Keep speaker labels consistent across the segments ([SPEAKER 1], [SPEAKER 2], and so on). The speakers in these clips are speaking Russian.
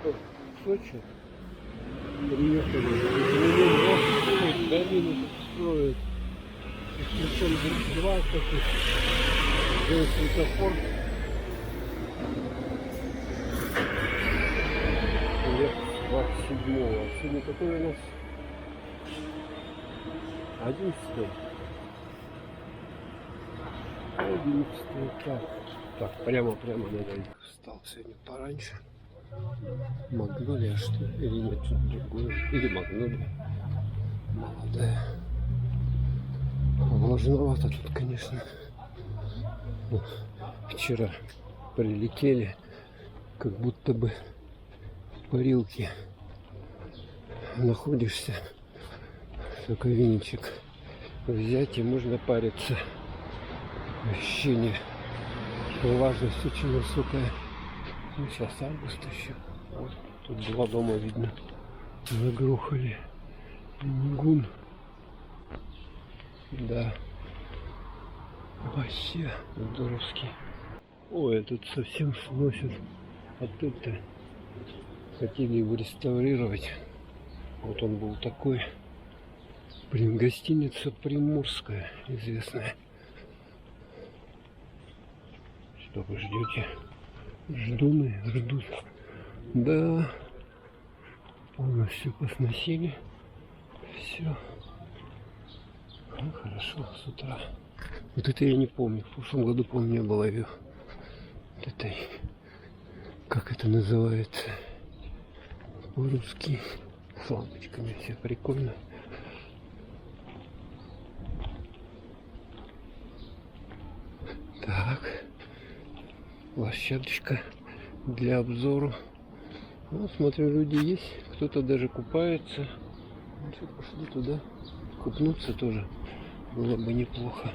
[SPEAKER 1] что в Сочи приехали, долину строят, причем 2 таких, светофор. Лет 27-го. Сегодня какой у нас? 11-й. 11-й. Так, прямо надо их. Встал сегодня пораньше. Магнолия, что ли? Или нет, что-то другое. Или магнолия. Молодая. Влажновато тут, конечно. Вчера прилетели, как будто бы в парилке находишься. Только веничек взять и можно париться. Ощущение, влажность очень высокая. Ну, сейчас август еще. Вот тут 2 дома видно. Загрохали. Нигун. Да. Вообще здоровский. Ой, тут совсем сносят. А тут-то хотели его реставрировать. Вот он был такой. Блин, гостиница Приморская, известная. Что вы ждете? Ждут. Да. Полностью посносили. Все. Ну, хорошо, с утра. Вот это я не помню. В прошлом году, помню, не было ее. Вот этой. Как это называется? По-русски. С лампочками. Все прикольно. Так. Площадочка для обзора. Ну, смотрю, люди есть. Кто-то даже купается. Ну, что, пошли туда. Купнуться тоже было бы неплохо.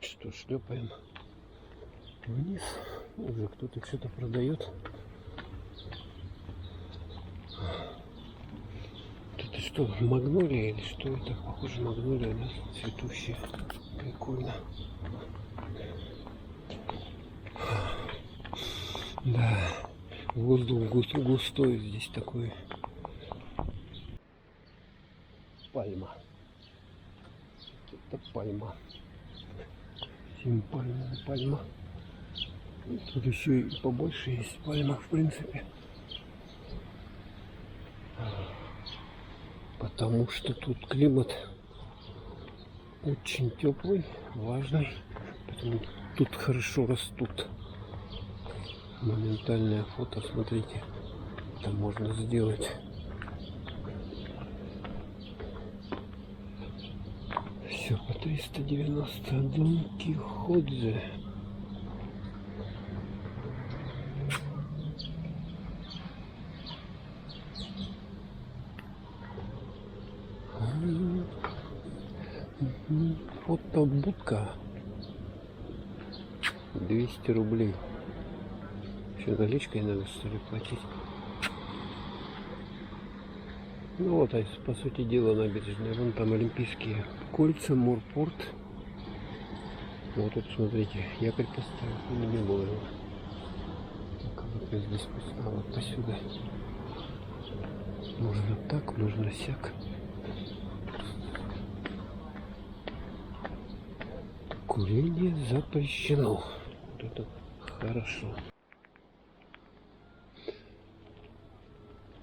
[SPEAKER 1] Что, шлепаем вниз. Уже кто-то что-то продает. Это что, магнолия или что это? Похоже, магнолия, да? Цветущая. Прикольно. Да. Воздух густой здесь такой. Пальма. Это пальма. 7 пальма. Тут еще и побольше есть пальма, в принципе. Потому что тут климат очень теплый, влажный. Поэтому тут хорошо растут. Моментальное фото, смотрите, это можно сделать. Все по 390. Дон Кихотзе. Фотобудка. 200 рублей. Еще наличкой надо, что ли, платить. Ну вот, а по сути дела набережная. Вон там Олимпийские кольца, Морпорт. Вот тут, смотрите, якорь поставил. Не было его. Так, вот я здесь пустила, вот посюда. Можно так, можно сяк. Курение запрещено. Вот это хорошо.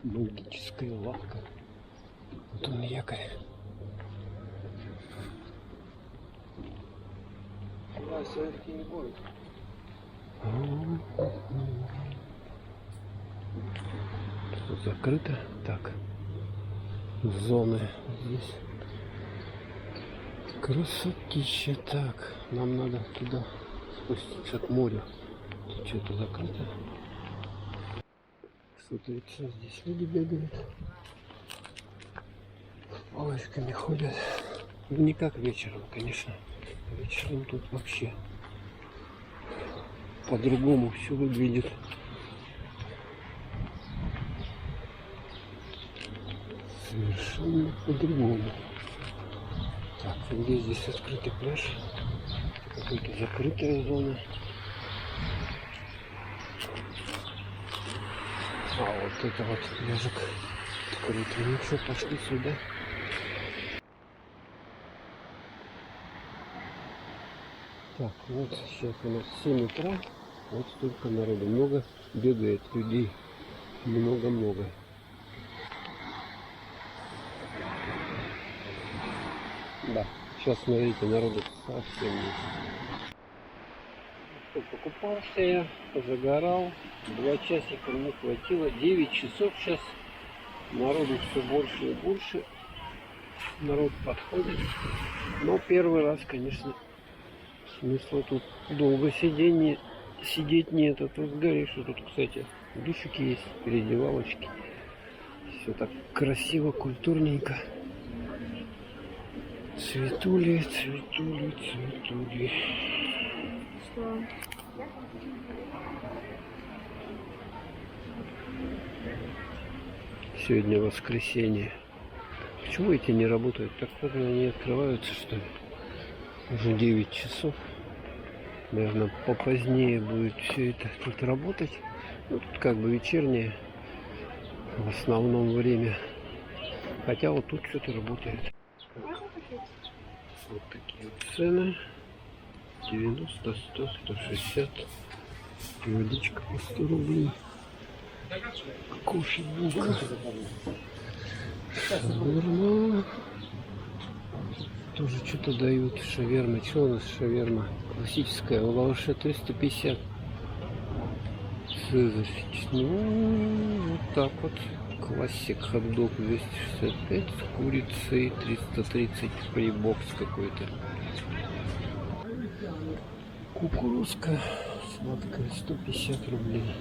[SPEAKER 1] Магическая лавка. Вот он якорь. Да, все-таки не будет. Тут закрыто. Так. Зоны здесь. Красотища. Так. Нам надо туда спуститься к морю. Тут что-то закрыто. Смотрите, здесь люди бегают. С палочками ходят. Ну, не как вечером, конечно. Вечером тут вообще по-другому все выглядит. Совершенно по-другому. Так, где здесь открытый пляж? какая-то закрытая зона. А вот это вот пляжик открытый. Ну что, пошли сюда. Так, вот сейчас у нас 7 утра. Вот столько народу. Много бегает людей. Много-много. Да, сейчас смотрите, народу совсем нет. Покупался я, позагорал. 2 часика мне хватило. 9 часов сейчас. Народу все больше и больше. Народ подходит. Но первый раз, конечно, смысла тут долго сидеть нет. А тут сгоришь. Тут, кстати, душики есть, переодевалочки. Все так красиво, культурненько. Цветули, цветули, цветули. Что? Сегодня воскресенье. Почему эти не работают? Так поздно они открываются, что ли? Уже 9 часов. Наверное, попозднее будет все это тут работать. Ну, тут как бы вечернее в основном время. Хотя вот тут что-то работает. Вот такие вот цены. 90, 100, 160. Водичка по 100 рублей. Кофе, булка. Шаверма. Тоже что-то дают. Шаверма. Что у нас шаверма? Классическая. У лаваша 350. Цезарь. Ну, вот так вот. Классик. Хот-дог 265. С курицей 330. Фрибокс какой-то. Кукурузка сладкая 150 рублей.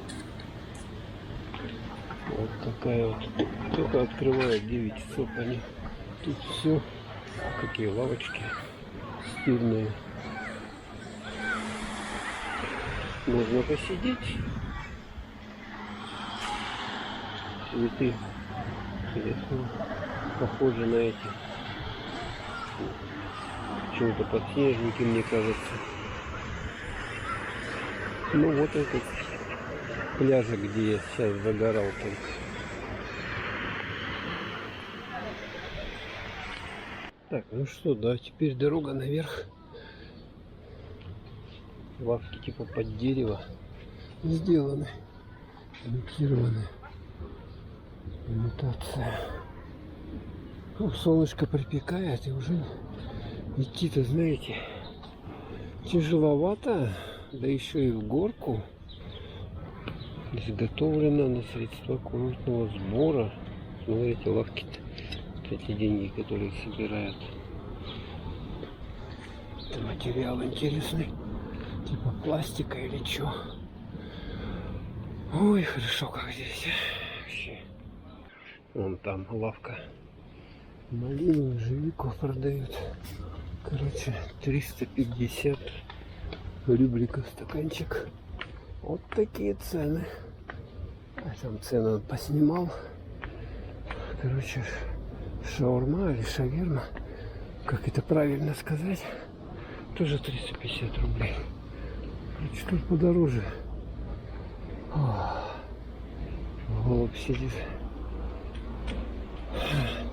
[SPEAKER 1] Вот такая вот. Только открывает 9 часов они. Тут все. Какие лавочки стильные. Можно посидеть. Цветы. Интересно. Похожи на эти. Почему-то подснежники, мне кажется. Ну вот этот пляжик, где я сейчас загорал только. Так, ну что, да, теперь дорога наверх. Лавки типа под дерево сделаны, имитированы. Имитация. Ну, солнышко припекает, и уже идти-то, знаете, тяжеловато. Да еще и в горку. Изготовлено на средства курортного сбора. Смотрите, лавки-то. Эти деньги, которые собирают. Это материал интересный. Типа пластика или что. Ой, хорошо как здесь. Вообще. Вон там лавка. Малину, ежевику продают. Короче, 350 рубликов стаканчик. Вот такие цены. А там цены он поснимал. Короче, шаурма или шаверма, как это правильно сказать, тоже 350 рублей. Короче, тут подороже. Голубь сидит.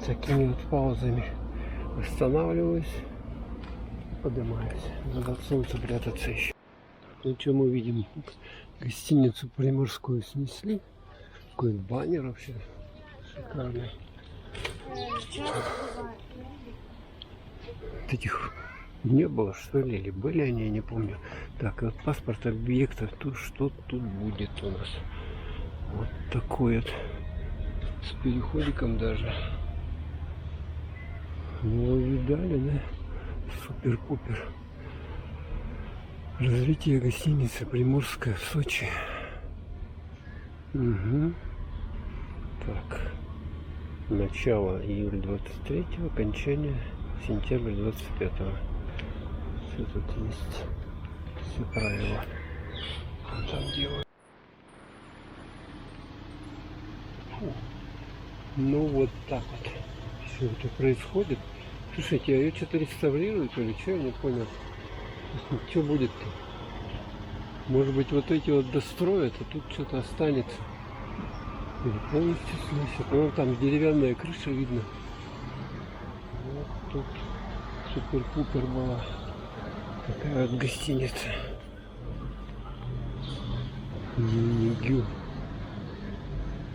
[SPEAKER 1] Такими вот паузами останавливаюсь, поднимаюсь. Надо от солнца прятаться еще. Ну что мы видим? Гостиницу Приморскую снесли. Какой баннер вообще шикарный. Этих не было, что ли, или были они, я не помню. Так, вот паспорт объекта, тут что тут будет у нас? Вот такой вот, с переходиком даже. Ну, видали, да? Супер-пупер. Развитие гостиницы Приморская в Сочи. Угу. Так. Начало июля 23-го, окончание сентябрь 25-го. Все тут есть. Все правила. Там делают. Фу. Ну вот так вот. Все это происходит. Слушайте, а ее что-то реставрируют или что, я не понял. Что будет-то? Может быть, вот эти вот достроят, а тут что-то останется. Или полностью сносят. Ну, там деревянная крыша видно. Вот тут супер-пупер была. Такая вот гостиница. Нигю.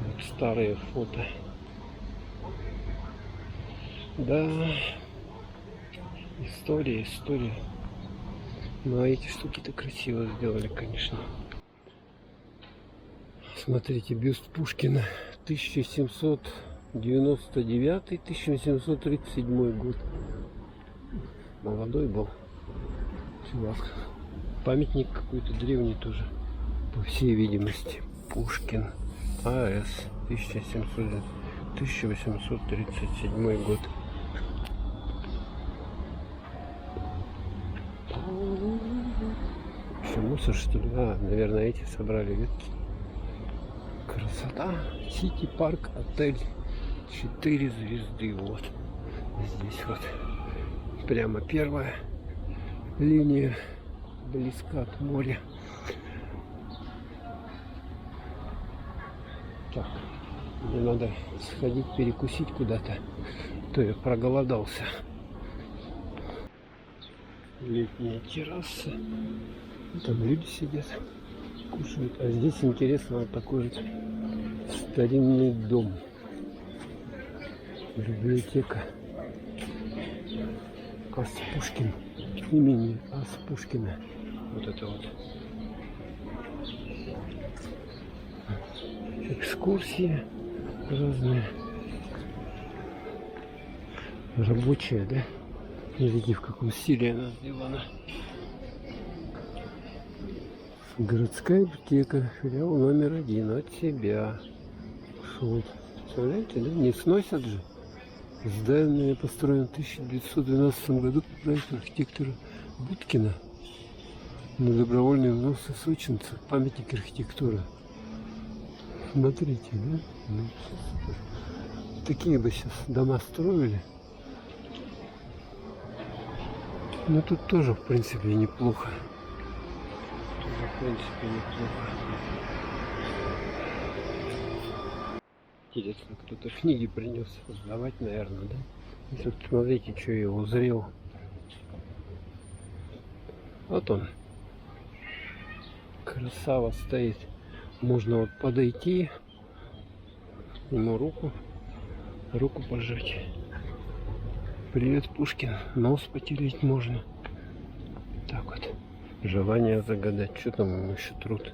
[SPEAKER 1] Вот старые фото. Да. История. Ну, а эти штуки-то красиво сделали, конечно. Смотрите, бюст Пушкина 1799-1837 год. Молодой был чувак. Памятник какой-то древний тоже, по всей видимости. Пушкин. АС 1837 год. Что, мусор, что ли? А, наверное, эти собрали ветки. Красота. Сити парк, отель 4 звезды. Вот здесь вот прямо первая линия, близко от моря. Так, мне надо сходить перекусить куда-то, то я проголодался. Летняя терраса. Там люди сидят, кушают. А здесь интересно вот такой вот старинный дом. Библиотека. Ас Пушкин. Имени Ас Пушкина. Вот это вот. Экскурсии разные. Рабочая, да? Видите, в каком стиле она сделана. Городская аптека, филиал номер 1 от себя. Вот. Представляете, да? Не сносят же. Здание построено в 1912 году по проекту архитектора Будкина. На добровольные взносы сочинцев. Памятник архитектуры. Смотрите, да? Ну, такие бы сейчас дома строили. Но тут тоже, в принципе, неплохо. Тоже, в принципе, неплохо. Интересно, кто-то книги принес сдавать, наверное, да? И тут смотрите, что я узрел. Вот он. Красава стоит. Можно вот подойти, ему руку пожать. Привет, Пушкин. Нос потереть можно. Так вот. Желание загадать. Что там ему еще труд?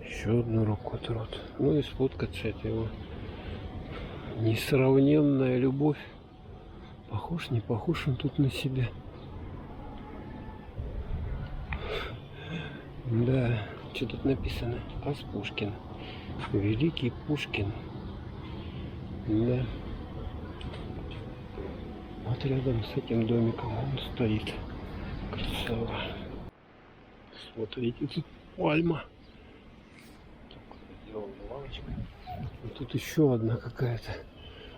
[SPEAKER 1] Еще одну руку труд. Ну и сфоткаться, это его несравненная любовь. Похож, не похож он тут на себя. Да, что тут написано? Ас Пушкин. Великий Пушкин. Да. Вот рядом с этим домиком он стоит. Красава. Смотрите, тут пальма. Лавочка. И тут еще одна какая-то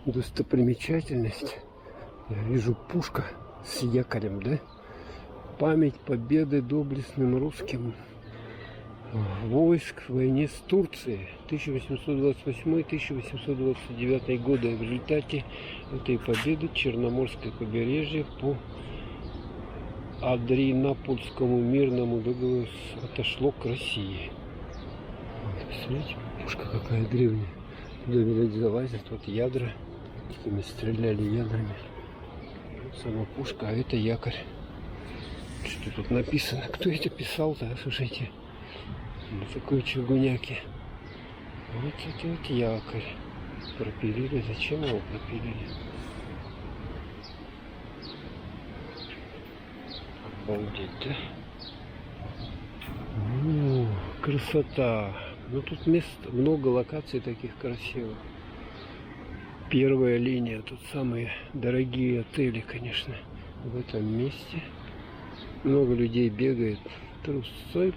[SPEAKER 1] достопримечательность. Я вижу пушка с якорем, да? Память победы доблестным русским войск в войне с Турцией 1828-1829 годы. В результате этой победы Черноморское побережье по Адрианопольскому мирному договору отошло к России. Вот, посмотрите, пушка какая древняя. Туда, видать, залазят, вот ядра. Такими стреляли ядрами. Вот сама пушка, а это якорь. Что тут написано? Кто это писал-то, слушайте? На такой чугуняке. Вот это вот якорь. Пропилили. Зачем его пропилили? Обалдеть, да? О, красота. Ну тут мест много, локаций таких красивых. Первая линия. Тут самые дорогие отели, конечно, в этом месте. Много людей бегает трусцой.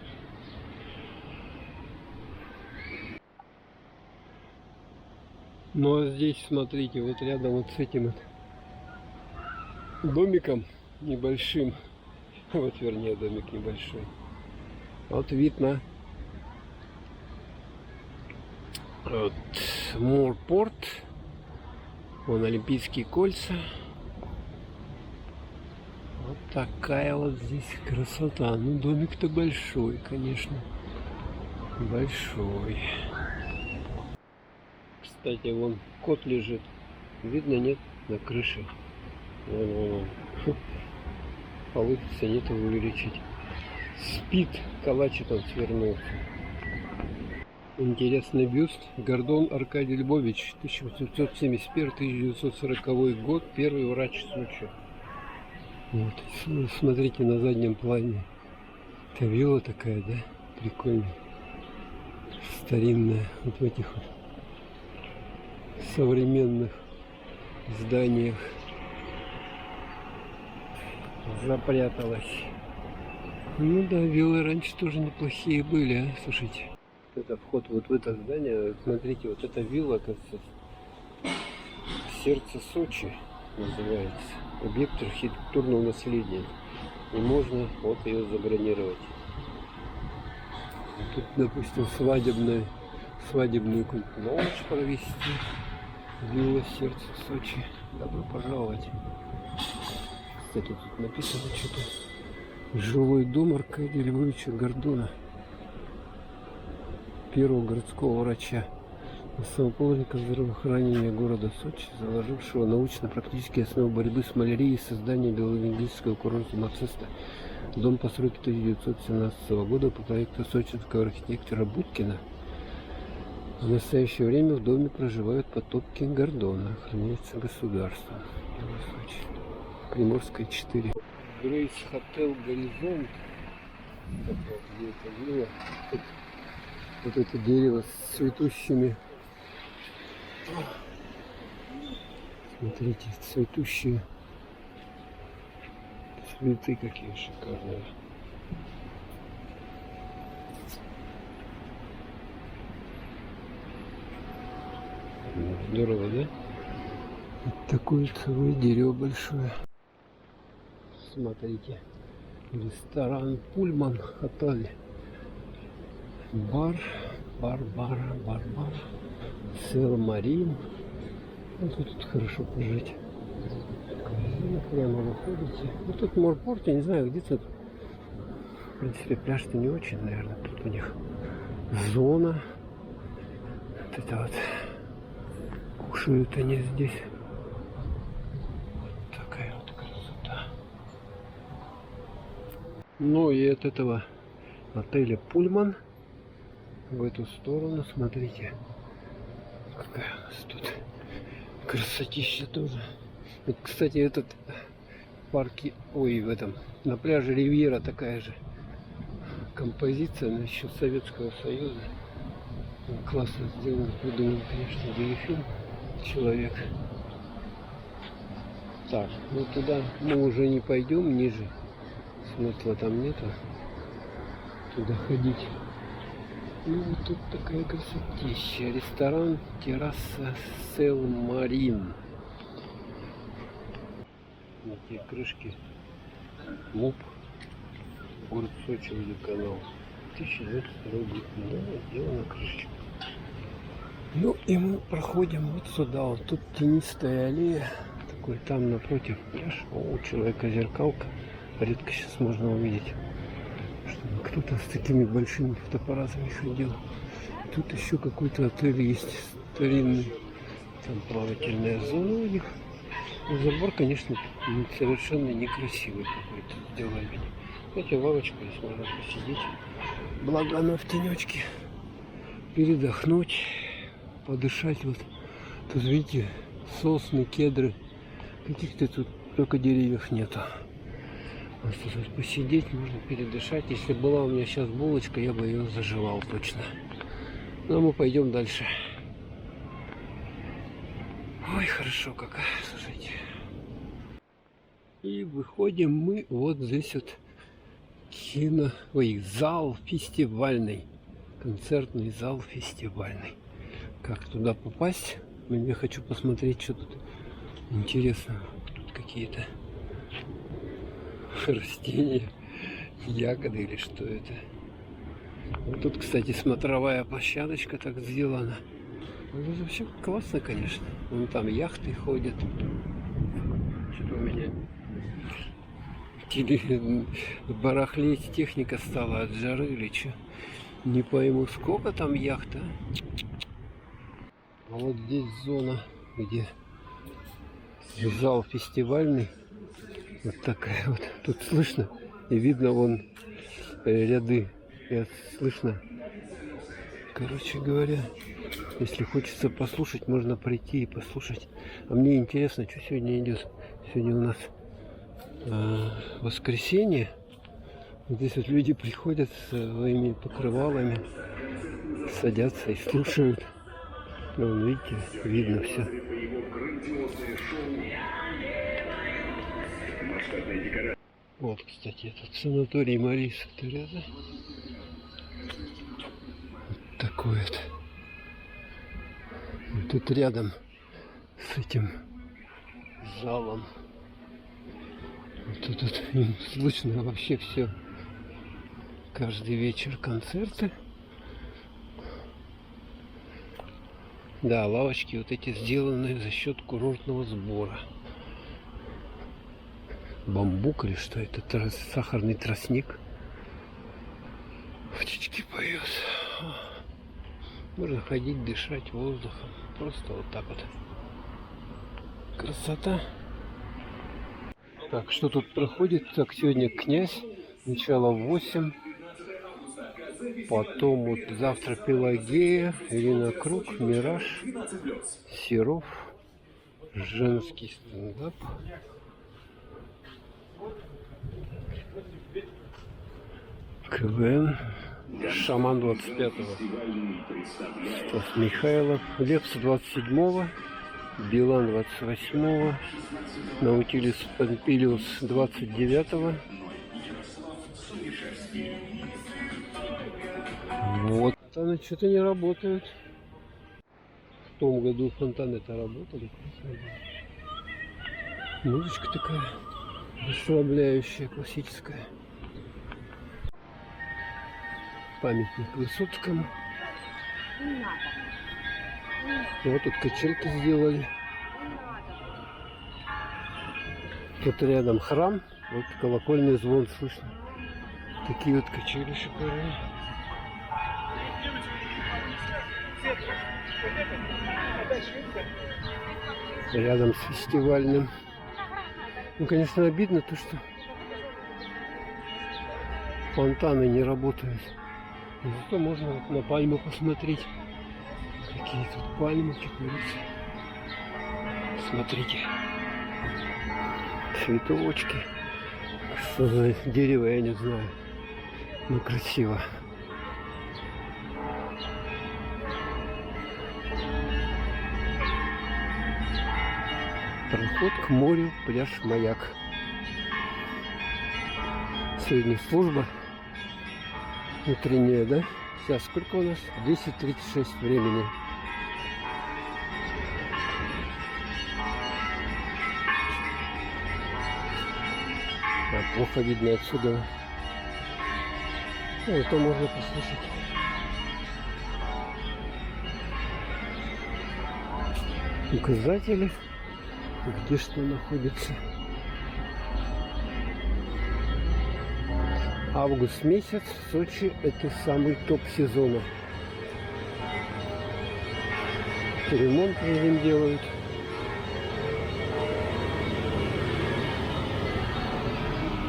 [SPEAKER 1] Ну а здесь, смотрите, вот рядом вот с этим вот домиком небольшим Вот, вернее, домик небольшой. Вот вид на вот, Мурпорт. Вон Олимпийские кольца. Вот такая вот здесь красота. Ну, домик-то большой, конечно. Большой. Кстати, вон кот лежит. Видно, нет? На крыше. Вон. Получится нет его увеличить. Спит, калачик он свернулся. Интересный бюст. Гордон Аркадий Львович, 1871-1940 год, первый врач Сочи. Вот, смотрите на заднем плане. Это вилла такая, да? Прикольная. Старинная. Вот в этих вот современных зданиях запряталась. Ну да, виллы раньше тоже неплохие были, а? Слушайте. Это вход вот в это здание. Смотрите, вот эта вилла, кажется, сердце Сочи называется. Объект архитектурного наследия. И можно вот ее забронировать. Тут, допустим, свадебную какую-нибудь ночь провести. Вилла сердце Сочи. Добро пожаловать. Кстати, тут написано что-то. Жилой дом Аркадия Львовича Гордона, первого городского врача, основоположника здравоохранения города Сочи, заложившего научно-практические основы борьбы с малярией и создания биологического курорта Нациста. Дом постройки 1917 года по проекту сочинского архитектора Будкина. В настоящее время в доме проживают потомки Гордона, охраняется государством. Приморская 4. Грейс Хотел Горизонт. Где это было? Вот это дерево с цветущими. Смотрите, цветущие цветы какие шикарные. Здорово, да? Вот такое целое дерево большое. Смотрите, ресторан Пульман, отель, бар, Сел-Марин. Вот тут хорошо пожить. Прямо выходите. Ну тут Мурпорт, я не знаю, где тут. В принципе, пляж-то не очень, наверное. Тут у них зона. Вот это вот. Кушают они здесь. Ну и от этого отеля Пульман в эту сторону, смотрите, какая у нас тут красотища тоже. Вот, кстати, этот парки, ой, в этом, на пляже Ривьера такая же композиция насчет Советского Союза. Классно сделано, придуман, конечно, телефильм человек. Так, ну туда мы уже не пойдем ниже. Смысла там нету туда ходить. Ну вот тут такая красотища. Ресторан, терраса Сел-Марин. На те крышки. МУП. Город Сочи, водоканал. 1902 год. Да, сделана крышечка. Ну и мы проходим вот сюда. Вот тут тенистая аллея. Такой там напротив пляж. О, у человека зеркалка. Редко сейчас можно увидеть, чтобы кто-то с такими большими фотоаппаратами ходил. Тут еще какой-то отель есть старинный. Там плавательная зона у них. Но забор, конечно, совершенно некрасивый какой-то сделали. Хотя лавочка здесь можно посидеть. Благо она в тенечке. Передохнуть, подышать. Вот тут видите, сосны, кедры. Каких-то тут только деревьев нету. Просто тут посидеть, можно передышать. Если была у меня сейчас булочка, я бы ее заживал точно. Но мы пойдем дальше. Ой, хорошо как, слушайте. И выходим мы вот здесь вот зал фестивальный. Концертный зал фестивальный. Как туда попасть? Я хочу посмотреть, что тут интересно. Тут какие-то растения ягоды или что это. Вот тут, кстати, смотровая площадочка так сделана. Ну, это вообще классно, конечно. Вон там яхты ходят. Что-то у меня барахлеть техника стала от жары или что. Не пойму, сколько там яхт, а? А вот здесь зона, где зал фестивальный. Вот такая вот. Тут слышно и видно вон ряды. И слышно. Короче говоря, если хочется послушать, можно прийти и послушать. А мне интересно, что сегодня идет. Сегодня у нас воскресенье. Вот здесь вот люди приходят с своими покрывалами, садятся и слушают. Ну, видите, видно все. Вот, кстати, этот санаторий Мариса Тереза. Вот такой вот. И тут рядом с этим залом. Вот тут им слышно вообще все. Каждый вечер концерты. Да, лавочки вот эти сделаны за счет курортного сбора. Бамбук или что это? Сахарный тростник. Птички поют. Можно ходить, дышать воздухом. Просто вот так вот. Красота. Так, что тут проходит? Так, сегодня князь. Начало в 8. Потом вот завтра Пелагея, Ирина Круг, Мираж, Серов, женский стендап. КВН, Шаман 25-го, Стас Михайлов, Лепс 27-го, Билан 28-го, Наутилус Помпилиус 29-го. Вот, фонтаны что-то не работают. В том году фонтаны-то работали. Музычка такая расслабляющая, классическая. Памятник Высоцкому. Вот тут качельки сделали. Тут рядом храм. Вот колокольный звон слышно. Такие вот качели шикарные. Рядом с фестивальным. Ну, конечно, обидно то, что фонтаны не работают. Но зато можно на пальмы посмотреть. Какие тут пальмы кипятся. Смотрите. Цветочки. Что за дерево, я не знаю. Но красиво. Проход к морю, пляж Маяк. Сегодня служба утренняя, да? Сейчас сколько у нас? 10:36 времени. Плохо видно отсюда. Ну, это можно послушать. Указатели, где что находится. Август месяц в Сочи — это самый топ сезона. Ремонт им делают.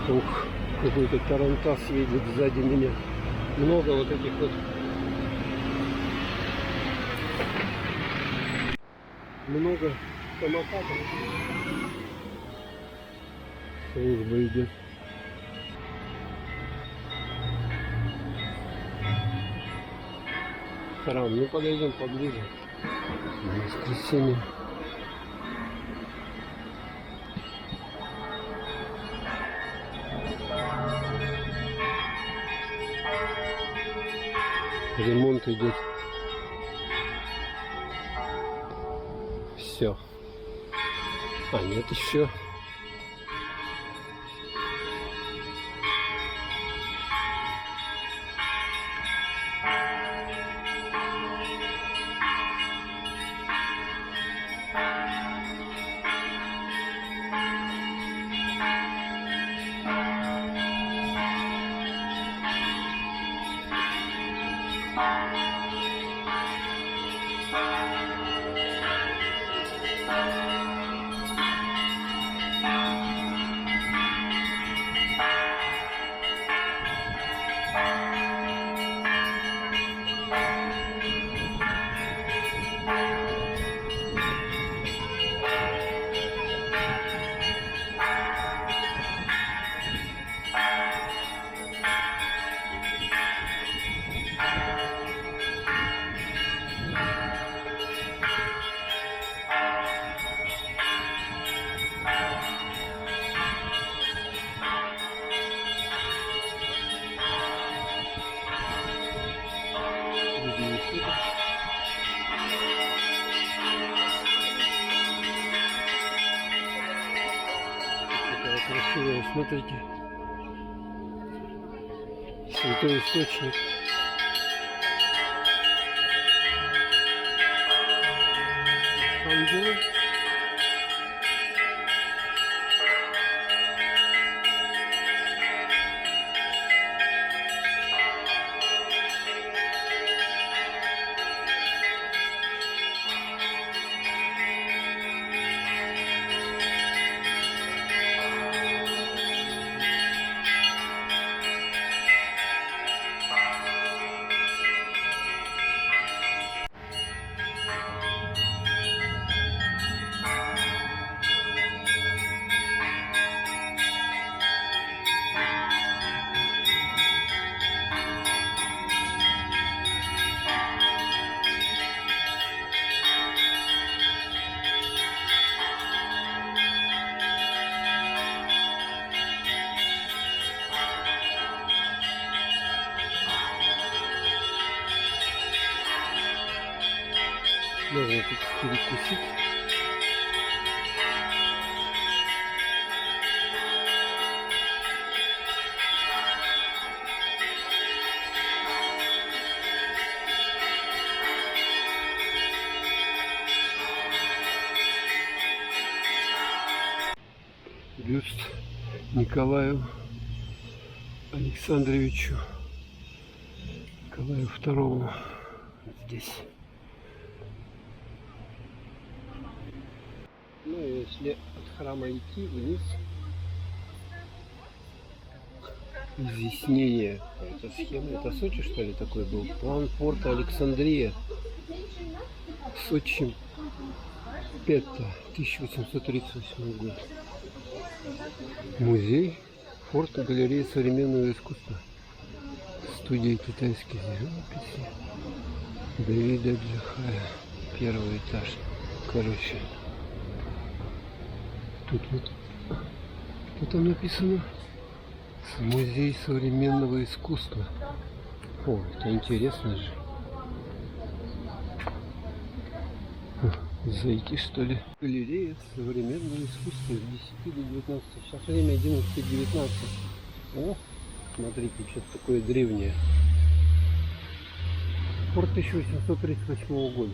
[SPEAKER 1] Ух, какой-то тарантас едет сзади меня. Много вот этих вот. Много самокатов. Служба идет. Храм. Ну подойдем поближе. Воскресенье. Ремонт идет. Все. А нет еще. Красивое, смотрите, святой источник. Ангелы. Можно тут перекусить. Бюст Николаю Александровичу, Николаю II здесь. Ну и если от храма идти вниз, изъяснение, это схема, это Сочи что ли такой был? План порта Александрия, Сочи, Петта, 1838 год. Музей, форт, галерея современного искусства, студия китайских живописи Давида Джахая, первый этаж. Короче, тут вот, что там написано? Музей современного искусства. О, это интересно же. Зайти что ли? Галерея современного искусства с 10 до 19. Сейчас время 11:19. О, смотрите, что-то такое древнее. Форт 1838 года.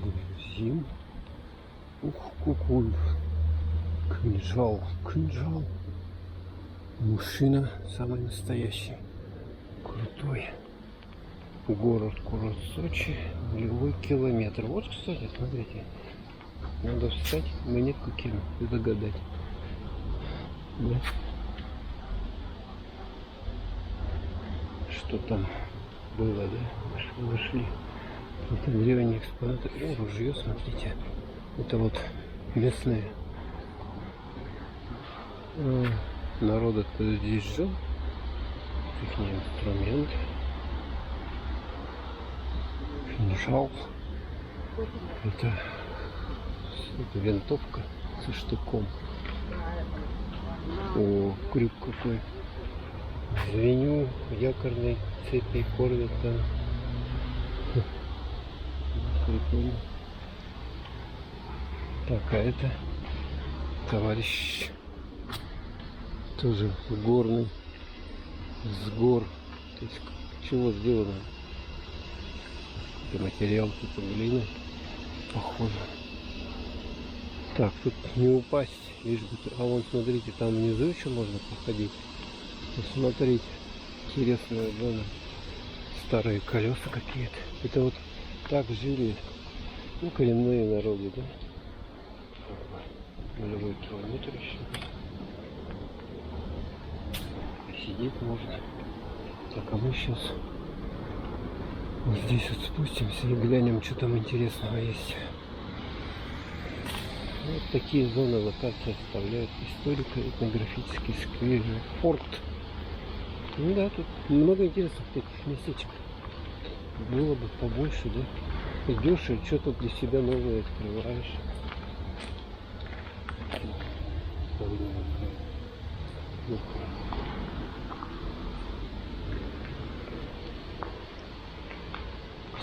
[SPEAKER 1] Грузин. Ух, какой кинжал, кинжал. Мужчина самый настоящий. Крутой. Город Сочи, нулевой километр. Вот, кстати, смотрите. Надо встать, монетку кинуть и загадать. Да. Что там было, да? Нашли. Это древние экспонаты. О, ружье, смотрите. Это вот местные народы, кто здесь жил. Их инструмент. Кинжал. Это винтовка со штыком. О, крюк какой. Звеню якорной цепи корвета. Прикольно. Так, а это товарищ тоже горный, с гор. То есть чего сделано? Это материал типа глины, похоже. Так, тут не упасть, лишь бы... А вон, смотрите, там внизу еще можно походить. Посмотрите, интересная зона. Старые колеса какие-то. Это вот так жили, ну, коренные народы, да? Нулевой километр еще. Сидеть может. Так, а мы сейчас вот здесь вот спустимся и глянем, что там интересного есть. Вот такие зоны локации оставляют историко-этнографический сквер Форт. Ну да, тут много интересных таких местечек. Было бы побольше, да? Идешь и что-то для себя новое открываешь.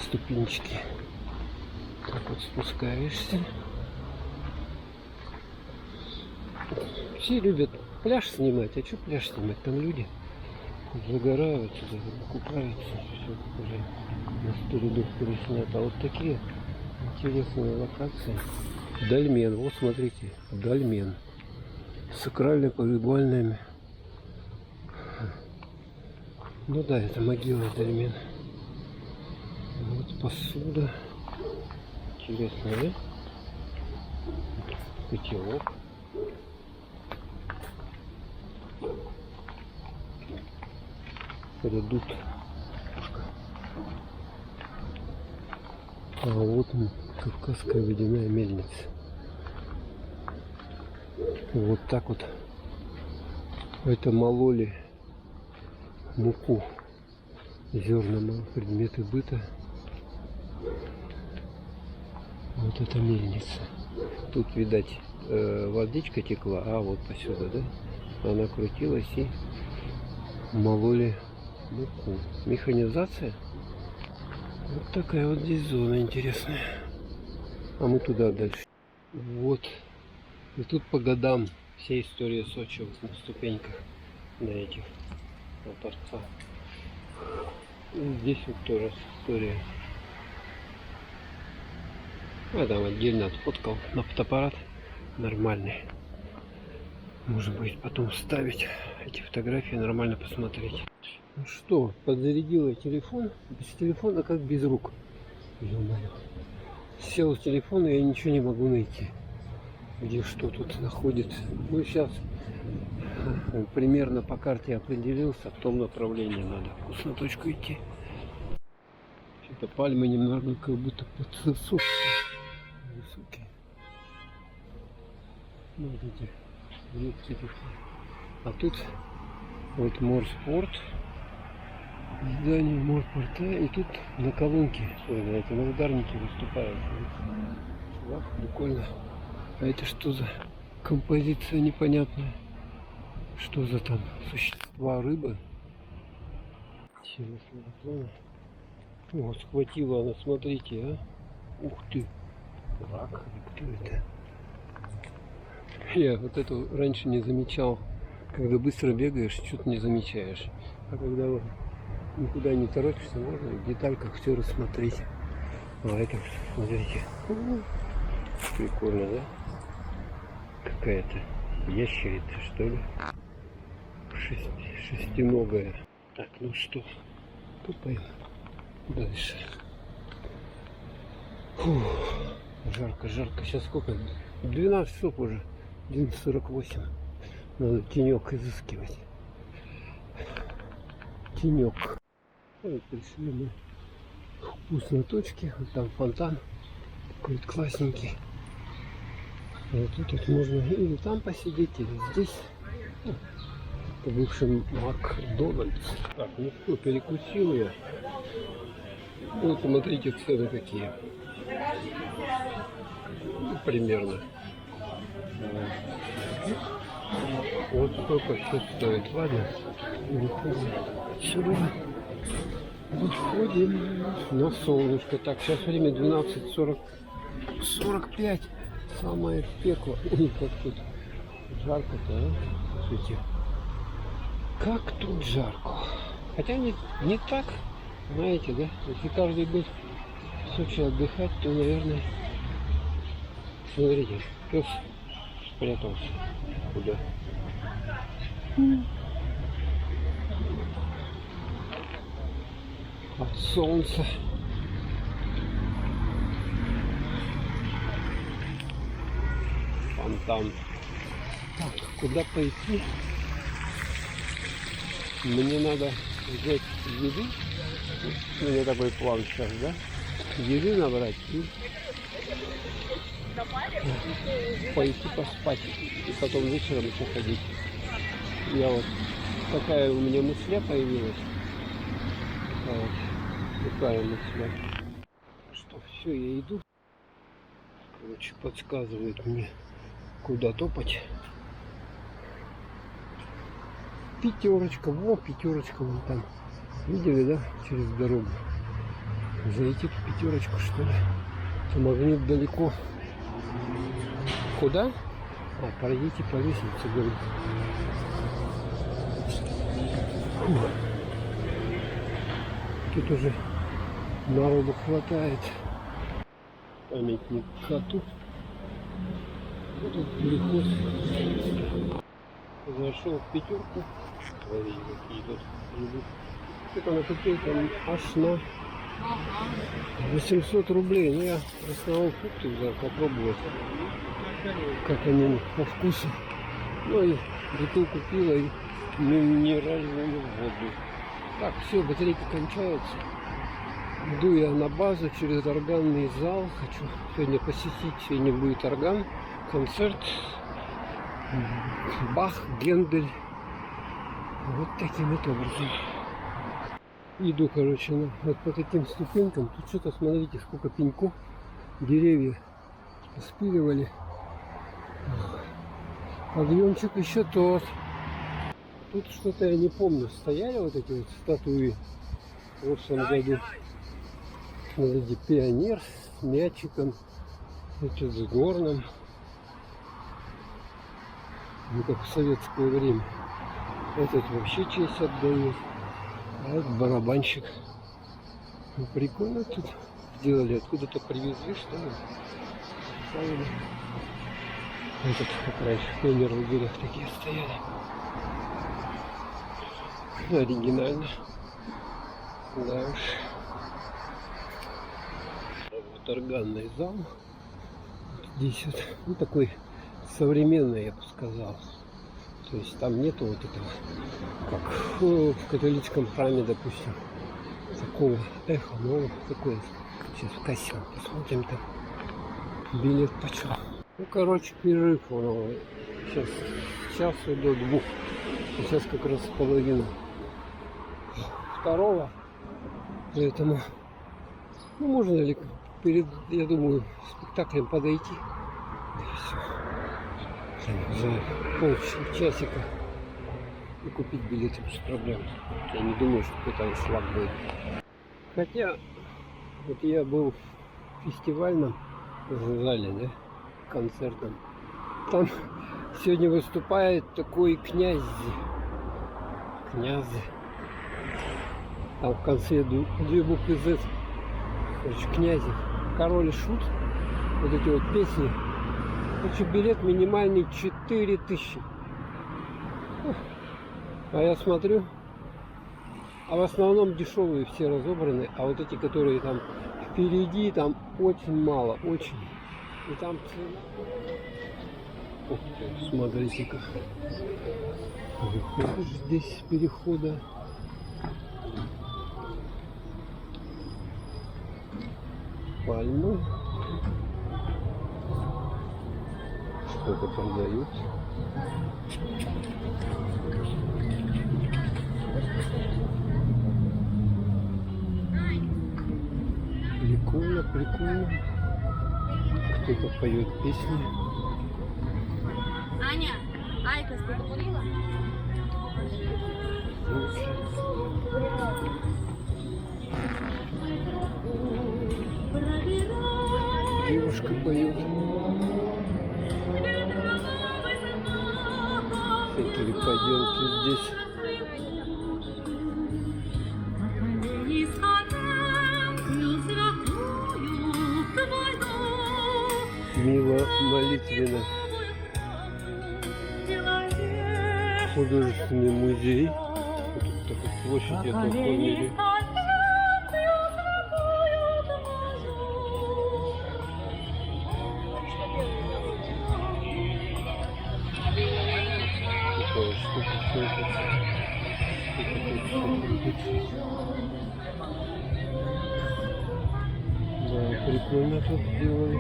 [SPEAKER 1] Ступенечки. Так вот спускаешься. Все любят пляж снимать. А что пляж снимать? Там люди загорают, купаются. Все уже на 100 рядов переснято. А вот такие интересные локации. Дольмен. Вот смотрите. Дольмен. Сакрально-погребальными. Ну да, это могила Дольмен. Вот посуда. Интересно, да? Котелок. Редут. А вот он, Кавказская водяная мельница. Вот так вот. Это мололи муку. Зерна, предметы быта. Вот это мельница. Тут, видать, водичка текла, а вот посюда, да? Она крутилась и мололи муку. Механизация. Вот такая вот здесь зона интересная. А мы туда дальше. Вот. И тут по годам вся история Сочи вот на ступеньках, на этих, на торца. И здесь вот тоже история. А там отдельно отфоткал на фотоаппарат нормальный. Может быть потом вставить эти фотографии, нормально посмотреть. Ну что, подзарядила телефон. Без телефона как без рук. Ё-моё. Сел с телефона, я ничего не могу найти. Где что тут находится. Ну сейчас примерно по карте определился, в том направлении надо в вкусноточку идти. Что-то пальмы немного как будто подсосут. Высокие. Ну вот эти телефоны. А тут вот морспорт. Здание морпорта. И тут на колонке, знаете, на ударнике выступают. Вах, прикольно. А это что за композиция непонятная? Что за там существа, рыбы? Вот, схватила она, смотрите, а. Ух ты. Рак, кто это? Я вот эту раньше не замечал. Когда быстро бегаешь, что-то не замечаешь. А когда вот никуда не торопишься, можно в детальках все рассмотреть. А это, смотрите. Прикольно, да? Какая-то ящерица, что ли? Шестиногая. Так, ну что, тупаем дальше. Фух, жарко, жарко. Сейчас сколько? 12 часов уже. 11:48. Надо тенек изыскивать. Тенек. Вот пришли мы к вкусноточке. Вот там фонтан. Какой-то классненький. Вот тут можно или там посидеть, или здесь. Это бывший Макдональдс. Так, ну что, перекусил я. Вот смотрите, цены какие. Ну, примерно. Вот сколько все стоит. Ладно, выходим сюда. Выходим на солнышко. Так, сейчас время 12:45. Самое пекло. Ой, как тут жарко-то, а? Слушайте. Как тут жарко. Хотя не так, знаете, да? Если каждый год в Сочи отдыхать, то, наверное, смотрите, пес спрятался. Куда? от солнца. Фонтан. Так, куда пойти? Мне надо взять еды. У меня такой план сейчас, да? Еды набрать и пойти поспать. И потом вечером еще ходить. Я вот такая у меня мысля появилась. Такая мысля. Что все, я иду. Короче, подсказывает мне, куда топать. Пятерочка, во, пятерочка вон там. Видели, да? Через дорогу. Зайти в пятерочку, что ли? Магнит далеко. Куда? А, пройдите по лестнице, говорит. Тут уже народу хватает. Памятник коту. Тут переход. Зашел в пятерку. Смотрите, какие тут идут. Это накупил там аж на 800 рублей. Ну, я в основном фрукты взял попробовать, как они по вкусу. Ну и бутылку пива и минеральную воду. Так, все, батарейка кончается. Иду я на базу через органный зал. Хочу сегодня посетить. Сегодня будет орган, концерт. Бах, Гендель. Вот таким вот образом. Иду, короче, вот по таким ступенькам. Тут что-то, смотрите, сколько пеньков. Деревья спиливали. Подъемчик еще тот. Тут что-то я не помню. Стояли вот эти вот статуи в прошлом году. Смотрите, пионер с мячиком. Этот с горном. Ну, как в советское время. Этот вообще честь отдает. А этот барабанщик. Ну, прикольно тут сделали. Откуда-то привезли, что ли? Правильно. Этот, как раньше, пионер в лагерях такие стояли. Оригинально. Да уж. Вот органный зал. Здесь вот, ну, такой современный, я бы сказал. То есть там нету вот этого, как в католическом храме, допустим, такого эха, но такое. Сейчас в кассе посмотрим там. Билет почем. Ну, короче, перерыв. Сейчас с часу до 2. Сейчас как раз половина 2. Поэтому, ну, можно ли перед, я думаю, спектаклем подойти. И все. За полчасика и купить билеты без проблем. Я не думаю, что какой-то аншлаг будет. Хотя, вот я был в фестивальном зале, да, концертном. Там сегодня выступает такой князь. Там в конце 2 буквы Z. Короче, Князев. Король и Шут. Вот эти вот песни. Короче, билет минимальный 4000. А я смотрю, а в основном дешевые все разобраны, а вот эти, которые там впереди, там очень мало, очень. И там цена. Ух ты, смотрите-ка. Выходишь здесь с перехода. Пальмы. Что-то продают. Прикольно, прикольно. Кто-то поет песни.
[SPEAKER 2] Аня, Айка, ты говорила?
[SPEAKER 1] Девушка поет. Всякие поделки здесь. Мило молитвенно. Художественный музей. Тут такая площадь, я только не Да, прикольно тут сделали.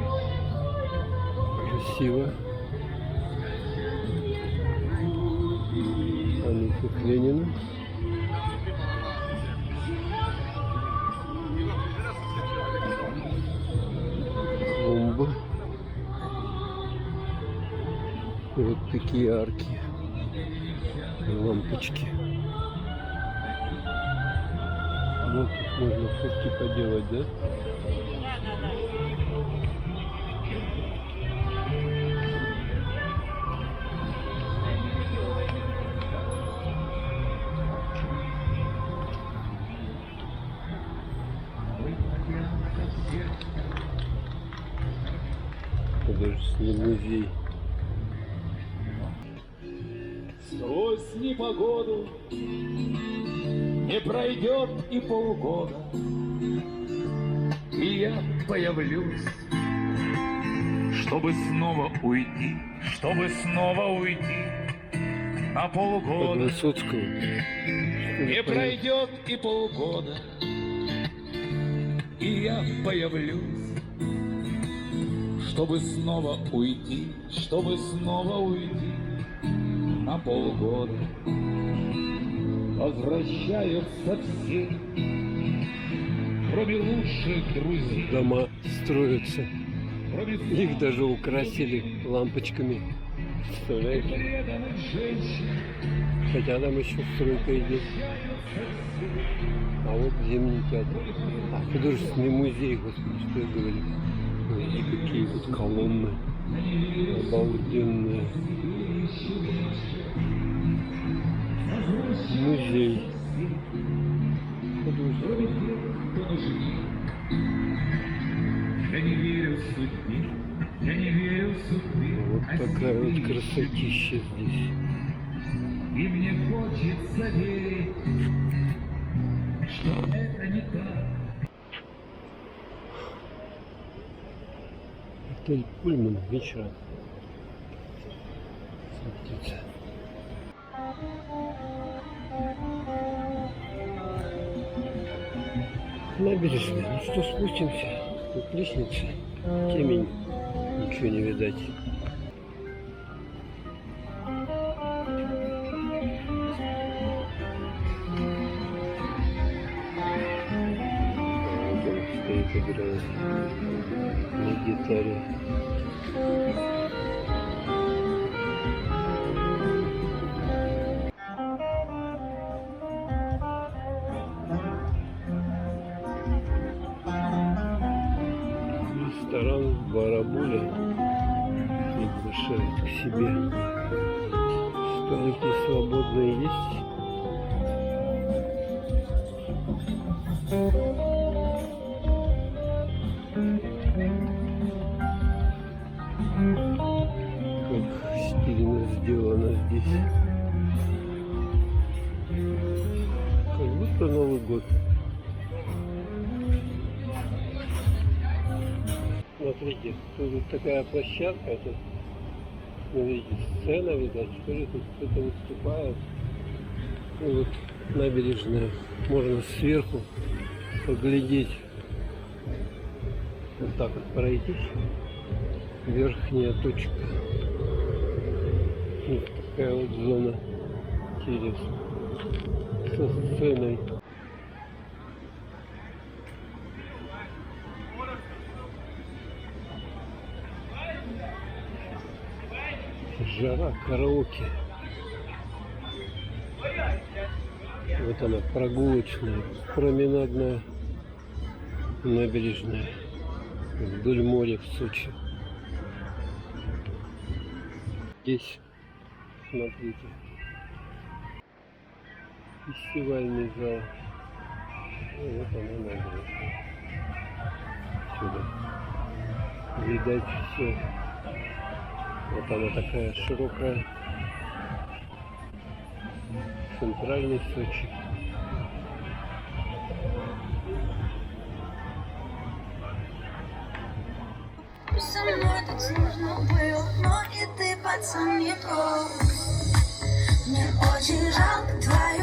[SPEAKER 1] Красиво. Памятник Ленину. Клумба. И вот такие арки. Лампочки. Вот тут можно фотки поделать, да? Художественный музей.
[SPEAKER 3] Сквозь непогоду не пройдет и полгода, и я появлюсь, чтобы снова уйти на
[SPEAKER 1] Под
[SPEAKER 3] полгода.
[SPEAKER 1] Высоцкого.
[SPEAKER 3] Не пройдет и полгода, и я появлюсь, чтобы снова уйти на полгода. Возвращаются все, кроме лучших друзей,
[SPEAKER 1] Дома строятся.
[SPEAKER 3] кроме
[SPEAKER 1] Их даже украсили лампочками. Представляете?
[SPEAKER 3] преданных женщин.
[SPEAKER 1] Хотя там еще стройка идет. А вот Зимний театр. А художественный музей, господи, что я говорю. Смотрите, какие вот колонны. Обалденные. Музей. Художественный.
[SPEAKER 3] Я не верю в судьбе, я не верю в судьбе.
[SPEAKER 1] Вот такая вот красотища здесь.
[SPEAKER 3] И мне хочется верить, что это не так.
[SPEAKER 1] Отель Пульман вечером. Смотрите. Набережная. Ну что, спустимся. Тут лестница. Темень. Ничего не видать. Вот он стоит, играет на гитаре. Ресторан в Барабуле приглашает к себе. Столики свободные есть. Как стильно сделано здесь. Как будто Новый год. Смотрите, тут вот такая площадка, тут, смотрите, сцена, видать, что ли, тут кто-то выступает. И вот набережная, можно сверху поглядеть, вот так вот пройтись, верхняя точка. Вот такая вот зона интересная, со сценой. Жара, караоке. Вот она, прогулочная, променадная, набережная вдоль моря в Сочи. Здесь, смотрите, фестивальный зал. И вот она, набережная. Сюда. Видать все. Вот она такая широкая. Центральный Сочи.
[SPEAKER 4] Со мной так сложно было, но и ты, пацан, не трог. Мне очень жалко твою